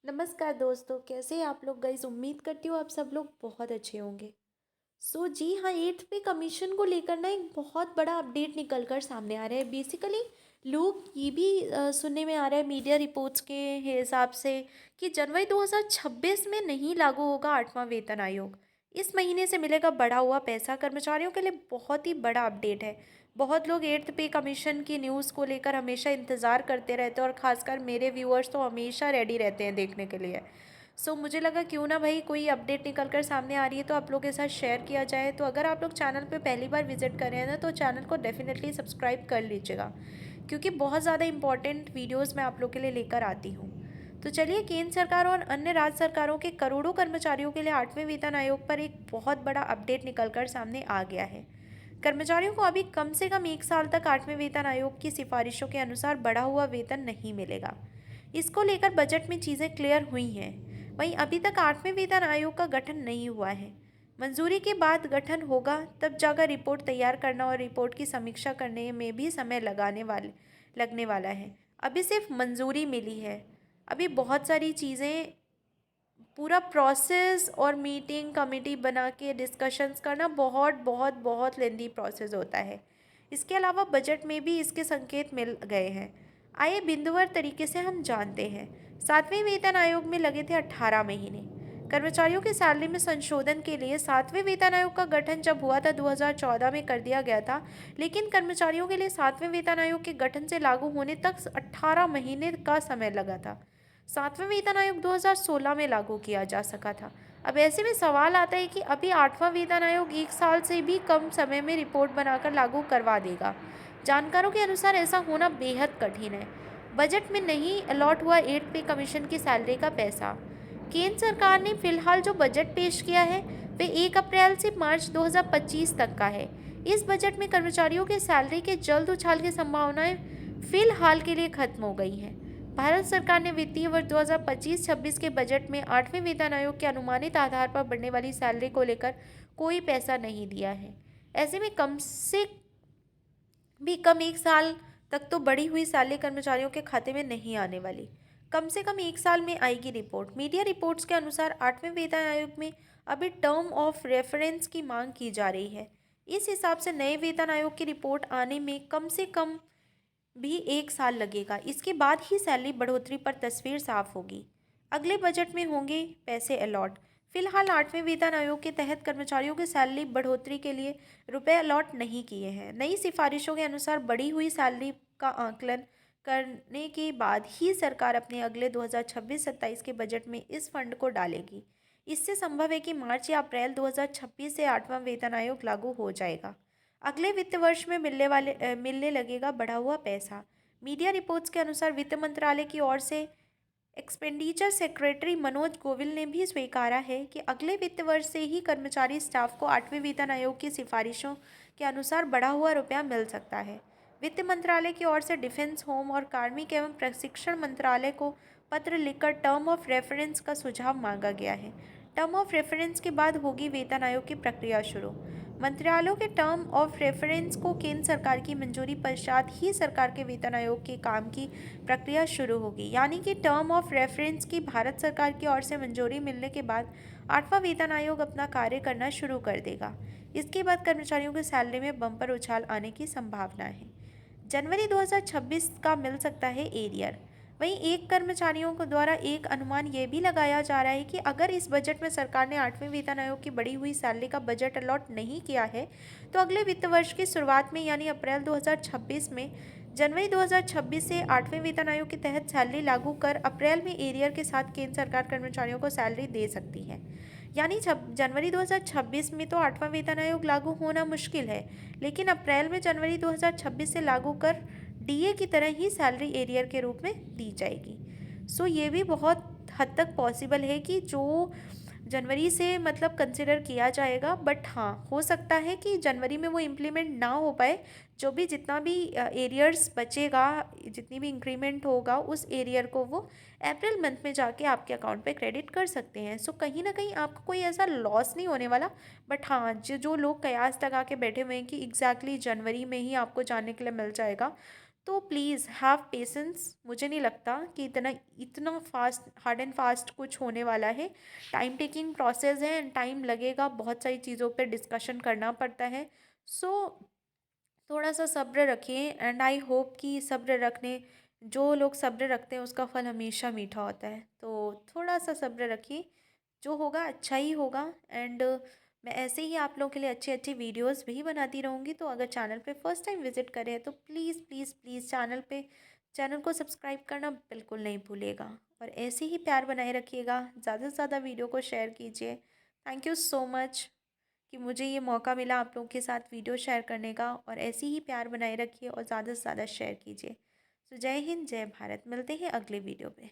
नमस्कार दोस्तों, कैसे हैं आप लोग गाइस। उम्मीद करती हूँ आप सब लोग बहुत अच्छे होंगे। जी हाँ, 8th पे कमीशन को लेकर ना एक बहुत बड़ा अपडेट निकल कर सामने आ रहा है। बेसिकली लोग ये भी सुनने में आ रहा है मीडिया रिपोर्ट्स के हिसाब से कि जनवरी 2026 में नहीं लागू होगा 8वां वेतन आयोग। इस महीने से मिलेगा बढ़ा हुआ पैसा। कर्मचारियों के लिए बहुत ही बड़ा अपडेट है। बहुत लोग 8th पे कमीशन की न्यूज़ को लेकर हमेशा इंतज़ार करते रहते हैं और ख़ासकर मेरे व्यूअर्स तो हमेशा रेडी रहते हैं देखने के लिए। मुझे लगा क्यों ना भाई कोई अपडेट निकल कर सामने आ रही है तो आप लोग के साथ शेयर किया जाए। तो अगर आप लोग चैनल पे पहली बार विजिट कर रहे हैं ना, तो चैनल को डेफिनेटली सब्सक्राइब कर लीजिएगा, क्योंकि बहुत ज़्यादा इंपॉर्टेंट वीडियोस मैं आप लोग के लिए लेकर आती हूँ। तो चलिए, केंद्र सरकार और अन्य राज्य सरकारों के करोड़ों कर्मचारियों के लिए 8वें वेतन आयोग पर एक बहुत बड़ा अपडेट निकल कर सामने आ गया है। कर्मचारियों को अभी कम से कम 1 साल तक 8वें वेतन आयोग की सिफारिशों के अनुसार बढ़ा हुआ वेतन नहीं मिलेगा। इसको लेकर बजट में चीज़ें क्लियर हुई हैं। वहीं अभी तक 8वें वेतन आयोग का गठन नहीं हुआ है। मंजूरी के बाद गठन होगा, तब जाकर रिपोर्ट तैयार करना और रिपोर्ट की समीक्षा करने में भी समय लगने वाला है। अभी सिर्फ मंजूरी मिली है। अभी बहुत सारी चीज़ें, पूरा प्रोसेस और मीटिंग कमेटी बना के डिस्कशंस करना बहुत बहुत बहुत लेंदी प्रोसेस होता है। इसके अलावा बजट में भी इसके संकेत मिल गए हैं। आइए बिंदुवार तरीके से हम जानते हैं। 7वें वेतन आयोग में लगे थे 18 महीने। कर्मचारियों की सैलरी में संशोधन के लिए 7वें वेतन आयोग का गठन जब हुआ था 2014 में कर दिया गया था, लेकिन कर्मचारियों के लिए 7वें वेतन आयोग के गठन से लागू होने तक 18 महीने का समय लगा था। 7वें वेतन आयोग 2016 में लागू किया जा सका था। अब ऐसे में सवाल आता है कि अभी 8वां वेतन आयोग 1 साल से भी कम समय में रिपोर्ट बनाकर लागू करवा देगा। जानकारों के अनुसार ऐसा होना बेहद कठिन है। बजट में नहीं अलॉट हुआ 8 पे कमीशन की सैलरी का पैसा। केंद्र सरकार ने फिलहाल जो बजट पेश किया है वह 1 अप्रैल से मार्च 2025 तक का है। इस बजट में कर्मचारियों के सैलरी के जल्द उछाल की संभावनाएं फिलहाल के लिए खत्म हो गई हैं। भारत सरकार ने वित्तीय वर्ष 2025-26 के बजट में 8वें वेतन आयोग के अनुमानित आधार पर बढ़ने वाली सैलरी को लेकर कोई पैसा नहीं दिया है। ऐसे में कम से भी कम 1 साल तक तो बढ़ी हुई सैलरी कर्मचारियों के खाते में नहीं आने वाली। कम से कम 1 साल में आएगी रिपोर्ट। मीडिया रिपोर्ट्स के अनुसार 8वें वेतन आयोग में अभी टर्म ऑफ रेफरेंस की मांग की जा रही है। इस हिसाब से नए वेतन आयोग की रिपोर्ट आने में कम से कम भी 1 साल लगेगा। इसके बाद ही सैलरी बढ़ोतरी पर तस्वीर साफ होगी। अगले बजट में होंगे पैसे अलॉट। फिलहाल 8वें वेतन आयोग के तहत कर्मचारियों की सैलरी बढ़ोतरी के लिए रुपए अलॉट नहीं किए हैं। नई सिफारिशों के अनुसार बढ़ी हुई सैलरी का आकलन करने के बाद ही सरकार अपने अगले 2026-27 के बजट में इस फंड को डालेगी। इससे संभव है कि मार्च या अप्रैल 2026 से 8वां वेतन आयोग लागू हो जाएगा। अगले वित्त वर्ष में मिलने लगेगा बढ़ा हुआ पैसा। मीडिया रिपोर्ट्स के अनुसार वित्त मंत्रालय की ओर से एक्सपेंडिचर सेक्रेटरी मनोज गोविल ने भी स्वीकारा है कि अगले वित्त वर्ष से ही कर्मचारी स्टाफ को 8वें वेतन आयोग की सिफारिशों के अनुसार बढ़ा हुआ रुपया मिल सकता है। वित्त मंत्रालय की ओर से डिफेंस, होम और कार्मिक एवं प्रशिक्षण मंत्रालय को पत्र लिखकर टर्म ऑफ रेफरेंस का सुझाव मांगा गया है। टर्म ऑफ रेफरेंस के बाद होगी वेतन आयोग की प्रक्रिया शुरू। मंत्रालयों के टर्म ऑफ रेफरेंस को केंद्र सरकार की मंजूरी पश्चात ही सरकार के वेतन आयोग के काम की प्रक्रिया शुरू होगी। यानी कि टर्म ऑफ रेफरेंस की भारत सरकार की ओर से मंजूरी मिलने के बाद 8वां वेतन आयोग अपना कार्य करना शुरू कर देगा। इसके बाद कर्मचारियों की सैलरी में बम्पर उछाल आने की संभावना है। जनवरी 2026 का मिल सकता है एरियर। वहीं एक कर्मचारियों को द्वारा एक अनुमान यह भी लगाया जा रहा है कि अगर इस बजट में सरकार ने 8वें वेतन आयोग की बढ़ी हुई सैलरी का बजट अलॉट नहीं किया है, तो अगले वित्त वर्ष की शुरुआत में यानी अप्रैल 2026 में जनवरी 2026 से 8वें वेतन आयोग के तहत सैलरी लागू कर अप्रैल में एरियर के साथ केंद्र सरकार कर्मचारियों को सैलरी दे सकती है। यानी जनवरी 2026 में तो 8वां वेतन आयोग लागू होना मुश्किल है, लेकिन अप्रैल में जनवरी 2026 से लागू कर डीए की तरह ही सैलरी एरियर के रूप में दी जाएगी। ये भी बहुत हद तक पॉसिबल है कि जो जनवरी से मतलब कंसिडर किया जाएगा, बट हाँ, हो सकता है कि जनवरी में वो इम्प्लीमेंट ना हो पाए। जो भी जितना भी एरियर्स बचेगा, जितनी भी इंक्रीमेंट होगा, उस एरियर को वो अप्रैल मंथ में जाके आपके अकाउंट पे क्रेडिट कर सकते हैं। कहीं ना कहीं आपको कोई ऐसा लॉस नहीं होने वाला। बट हाँ, जो जो लोग कयास लगा के बैठे हुए हैं कि एग्जैक्टली जनवरी में ही आपको जानने के लिए मिल जाएगा, तो प्लीज़ हैव पेशेंस। मुझे नहीं लगता कि इतना इतना फास्ट हार्ड एंड फास्ट कुछ होने वाला है। टाइम टेकिंग प्रोसेस है एंड टाइम लगेगा, बहुत सारी चीज़ों पे डिस्कशन करना पड़ता है। सो थोड़ा सा सब्र रखिए एंड आई होप कि सब्र रखने जो लोग सब्र रखते हैं उसका फल हमेशा मीठा होता है। तो थोड़ा सा सब्र रखिए, जो होगा अच्छा ही होगा। एंड मैं ऐसे ही आप लोगों के लिए अच्छी अच्छी वीडियोस भी बनाती रहूँगी। तो अगर चैनल पे फर्स्ट टाइम विजिट करें तो प्लीज़ प्लीज़ प्लीज़ चैनल को सब्सक्राइब करना बिल्कुल नहीं भूलिएगा। और ऐसे ही प्यार बनाए रखिएगा, ज़्यादा से ज़्यादा वीडियो को शेयर कीजिए। थैंक यू सो मच कि मुझे ये मौका मिला आप लोगों के साथ वीडियो शेयर करने का। और ऐसे ही प्यार बनाए रखिए और ज़्यादा से ज़्यादा शेयर कीजिए। तो जय हिंद, जय भारत। मिलते हैं अगले वीडियो पे।